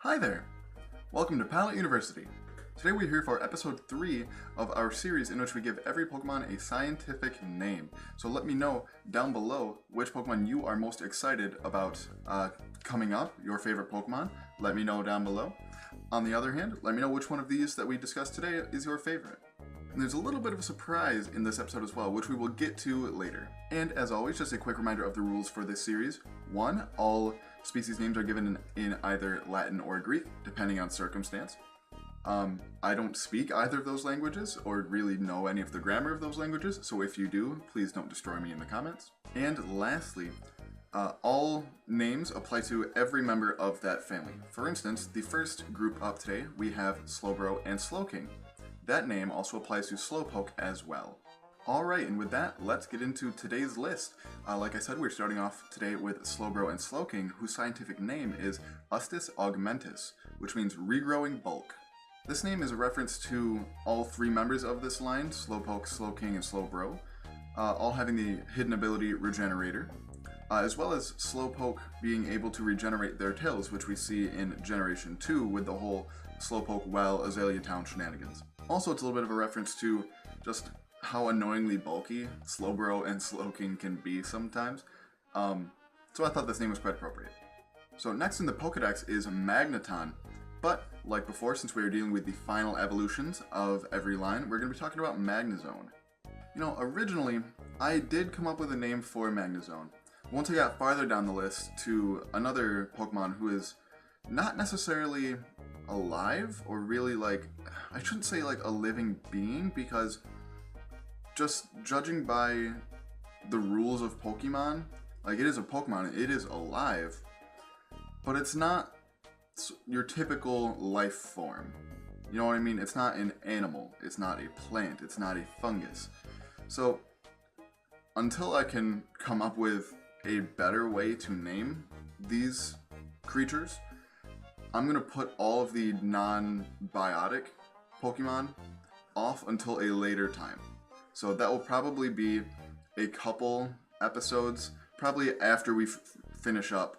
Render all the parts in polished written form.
Hi there! Welcome to Pallet University. Today we're here for episode 3 of our series in which we give every Pokemon a scientific name. So let me know down below which Pokemon you are most excited about coming up, your favorite Pokemon. Let me know down below. On the other hand, let me know which one of these that we discussed today is your favorite. And there's a little bit of a surprise in this episode as well, which we will get to later. And as always, just a quick reminder of the rules for this series. 1. All species names are given in either Latin or Greek, depending on circumstance. I don't speak either of those languages or really know any of the grammar of those languages, so if you do, please don't destroy me in the comments. And lastly, all names apply to every member of that family. For instance, the first group up today, we have Slowbro and Slowking. That name also applies to Slowpoke as well. Alright, and with that, let's get into today's list. Like I said, we're starting off today with Slowbro and Slowking, whose scientific name is Ustis augmentus, which means regrowing bulk. This name is a reference to all three members of this line, Slowpoke, Slowking, and Slowbro, all having the hidden ability Regenerator, as well as Slowpoke being able to regenerate their tails, which we see in Generation 2 with the whole Slowpoke Well Azalea Town shenanigans. Also, it's a little bit of a reference to just how annoyingly bulky Slowbro and Slowking can be sometimes, so I thought this name was quite appropriate. So next in the Pokedex is Magneton, but like before, since we are dealing with the final evolutions of every line, we're going to be talking about Magnezone. You know, originally, I did come up with a name for Magnezone. Once I got farther down the list to another Pokemon who is not necessarily alive, or really like, I shouldn't say like a living being, because just judging by the rules of Pokemon, like it is a Pokemon, it is alive, but it's not your typical life form. You know what I mean? It's not an animal, it's not a plant, it's not a fungus. So until I can come up with a better way to name these creatures, I'm gonna put all of the non-biotic Pokemon off until a later time. So that will probably be a couple episodes, probably after we finish up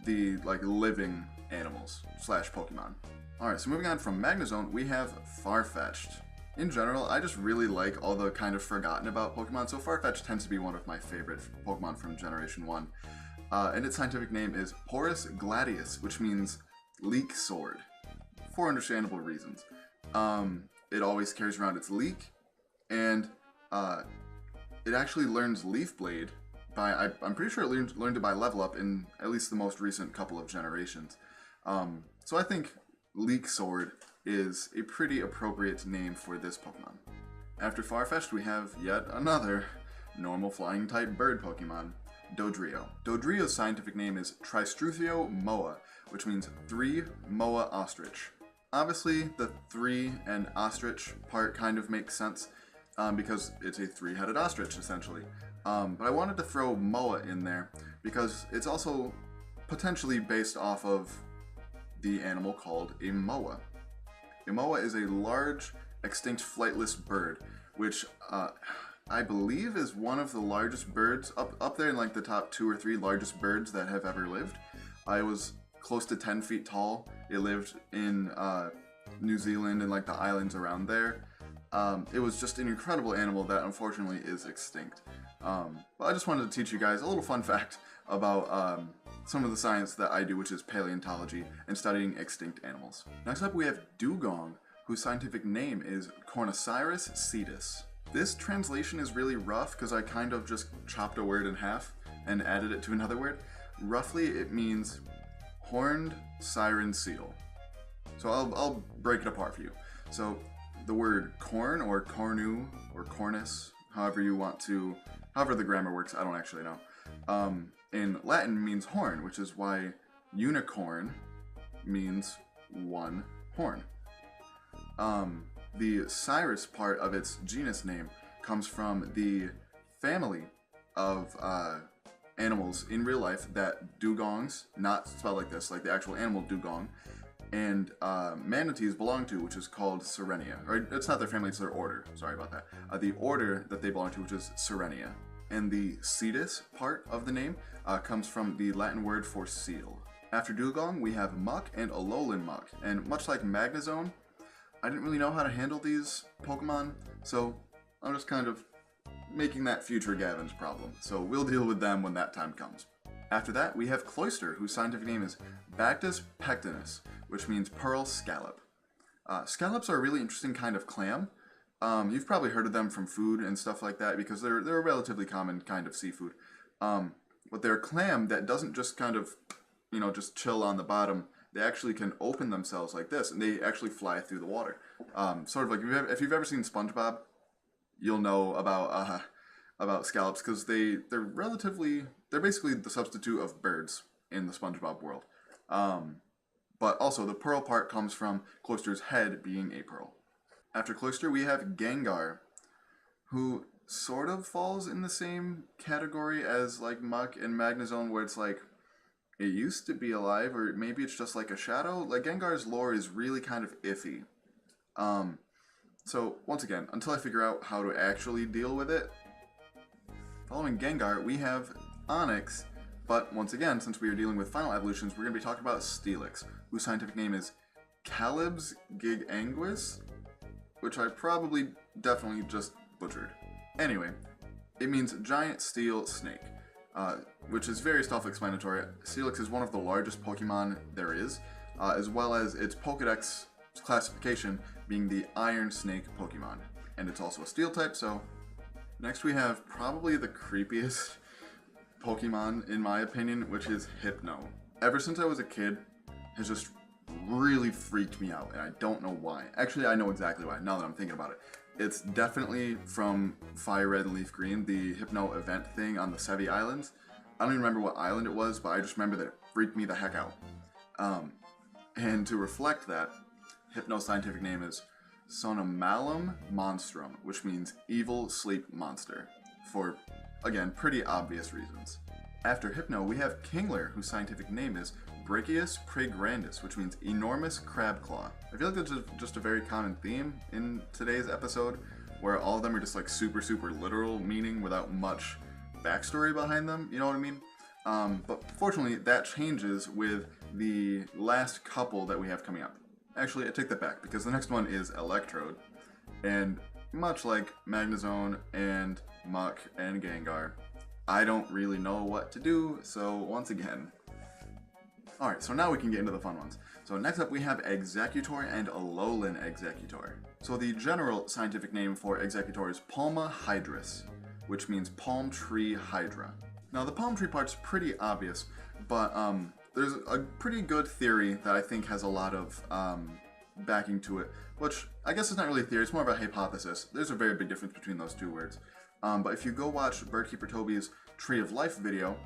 the living animals / Pokemon. Alright, so moving on from Magnezone, we have Farfetch'd. In general, I just really like all the kind of forgotten about Pokemon, so Farfetch'd tends to be one of my favorite Pokemon from Generation 1. And its scientific name is Porus gladius, which means leek sword, for understandable reasons. It always carries around its leek, and it actually learns Leaf Blade by, I'm pretty sure it learned it by level up in at least the most recent couple of generations. So I think Leek Sword is a pretty appropriate name for this Pokemon. After Farfetch'd, we have yet another normal flying type bird Pokemon, Dodrio. Dodrio's scientific name is Tristruthio moa, which means 3 moa ostrich. Obviously, the 3 and ostrich part kind of makes sense, because it's a 3-headed ostrich, essentially. But I wanted to throw moa in there, because it's also potentially based off of the animal called a moa. A moa is a large, extinct flightless bird, which I believe is one of the largest birds, up there in like the top 2 or 3 largest birds that have ever lived. It was close to 10 feet tall. It lived in New Zealand and like the islands around there. It was just an incredible animal that unfortunately is extinct. But I just wanted to teach you guys a little fun fact about some of the science that I do, which is paleontology and studying extinct animals. Next up we have Dugong, whose scientific name is Cornocyrus cetus. This translation is really rough because I kind of just chopped a word in half and added it to another word. Roughly it means horned siren seal. So I'll break it apart for you. So the word corn, or cornu, or cornus, however the grammar works, I don't actually know. In Latin means horn, which is why unicorn means 1 horn. The Cyrus part of its genus name comes from the family of animals in real life that dugongs, not spelled like this, like the actual animal dugong, and manatees belong to, which is called Sirenia. Or it's not their family, it's their order. Sorry about that. The order that they belong to, which is Sirenia. And the cetus part of the name comes from the Latin word for seal. After Dugong, we have Muck and Alolan Muck, and much like Magnezone, I didn't really know how to handle these Pokemon, so I'm just kind of making that future Gavin's problem, so we'll deal with them when that time comes. After that, we have Cloyster, whose scientific name is Bactus pectinus, which means pearl scallop. Scallops are a really interesting kind of clam. You've probably heard of them from food and stuff like that because they're a relatively common kind of seafood. But they're a clam that doesn't just kind of, just chill on the bottom. They actually can open themselves like this, and they actually fly through the water. Sort of like if you've ever seen SpongeBob, you'll know about scallops because they're basically the substitute of birds in the SpongeBob world. But also the pearl part comes from Cloyster's head being a pearl. After Cloyster, we have Gengar, who sort of falls in the same category as like Muck and Magnezone, where it's like it used to be alive, or maybe it's just like a shadow. Like Gengar's lore is really kind of iffy. So once again, until I figure out how to actually deal with it, following Gengar, we have Onix, but once again, since we are dealing with final evolutions, we're going to be talking about Steelix, whose scientific name is Caleb's giganguis, which I probably definitely just butchered. Anyway, it means giant steel snake, which is very self-explanatory. Steelix is one of the largest Pokemon there is, as well as its Pokedex classification being the Iron Snake Pokemon. And it's also a steel type, so next we have probably the creepiest Pokemon in my opinion, which is Hypno. Ever since I was a kid, has just really freaked me out, and I don't know why. Actually, I know exactly why, now that I'm thinking about it. It's definitely from Fire Red and Leaf Green, the Hypno event thing on the Sevi Islands. I don't even remember what island it was, but I just remember that it freaked me the heck out. And to reflect that, Hypno's scientific name is Sonomalum monstrum, which means evil sleep monster, for, again, pretty obvious reasons. After Hypno, we have Kingler, whose scientific name is Brachius praegrandis, which means enormous crab claw. I feel like that's just a very common theme in today's episode, where all of them are just like super literal meaning without much backstory behind them, you know what I mean? But fortunately, that changes with the last couple that we have coming up. Actually, I take that back, because the next one is Electrode, and much like Magnezone and Muck and Gengar, I don't really know what to do, so once again. Alright, so now we can get into the fun ones. So next up we have Executor and Alolan Executor. So the general scientific name for Executor is Palma hydris, which means palm tree hydra. Now the palm tree part's pretty obvious, but there's a pretty good theory that I think has a lot of backing to it, which I guess is not really a theory, it's more of a hypothesis. There's a very big difference between those two words. But if you go watch Birdkeeper Toby's Tree of Life video,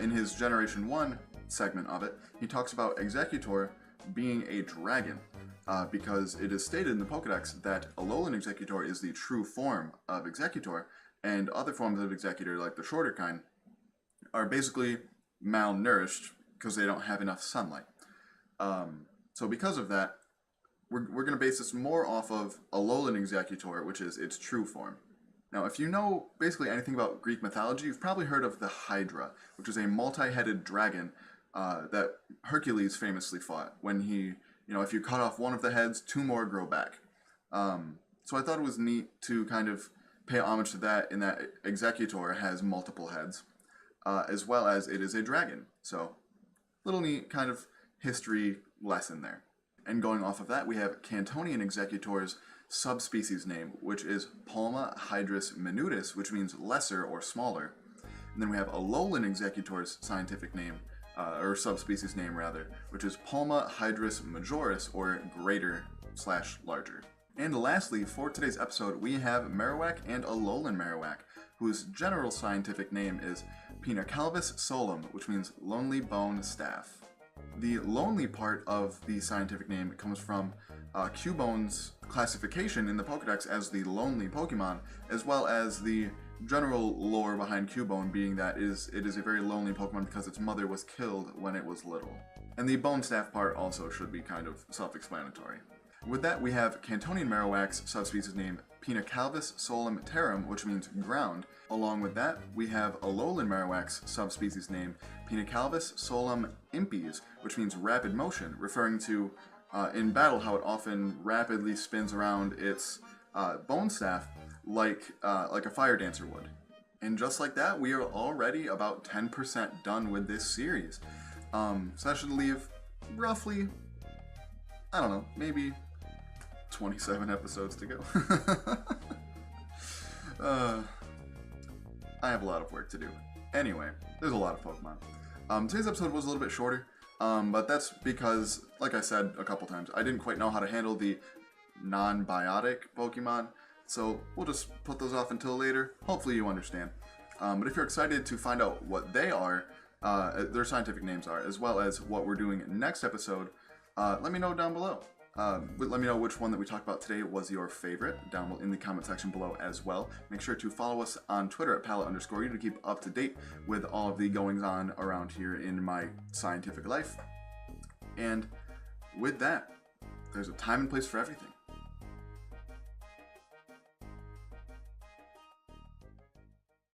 in his Generation 1 segment of it, he talks about Executor being a dragon, because it is stated in the Pokedex that Alolan Executor is the true form of Executor, and other forms of Executor, like the shorter kind, are basically malnourished because they don't have enough sunlight. So because of that, we're going to base this more off of Alolan Executor, which is its true form. Now, if you know basically anything about Greek mythology, you've probably heard of the Hydra, which is a multi-headed dragon that Hercules famously fought when he, if you cut off one of the heads, two more grow back. So I thought it was neat to kind of pay homage to that in that Executor has multiple heads, as well as it is a dragon. So, little neat kind of history lesson there. And going off of that, we have Cantonian Executor's subspecies name, which is Palma hydris minutus, which means lesser or smaller. And then we have Alolan Executor's scientific name, or subspecies name rather, which is Palma hydris majoris, or greater/larger. And lastly, for today's episode, we have Marowak and Alolan Marowak, whose general scientific name is Pinacalvis solum, which means lonely bone staff. The lonely part of the scientific name comes from Cubone's classification in the Pokedex as the lonely Pokemon, as well as the general lore behind Cubone being that it is a very lonely Pokemon because its mother was killed when it was little. And the bone staff part also should be kind of self-explanatory. With that, we have Cantonian Marowak's subspecies name Pinacalvis solum terram, which means ground. Along with that, we have Alolan Marowak's subspecies name Pinacalvis solum impies, which means rapid motion, referring to in battle how it often rapidly spins around its bone staff like a fire dancer would. And just like that, we are already about 10% done with this series. So that should leave roughly, I don't know, maybe 27 episodes to go. I have a lot of work to do. Anyway, there's a lot of Pokemon. Today's episode was a little bit shorter, but that's because, like I said a couple times, I didn't quite know how to handle the non-biotic Pokemon, so we'll just put those off until later. Hopefully you understand. But if you're excited to find out what they are, their scientific names are, as well as what we're doing next episode, let me know down below. Let me know which one that we talked about today was your favorite down in the comment section below as well. Make sure to follow us on Twitter at Pallet_you to keep up to date with all of the goings on around here in my scientific life. And with that, there's a time and place for everything.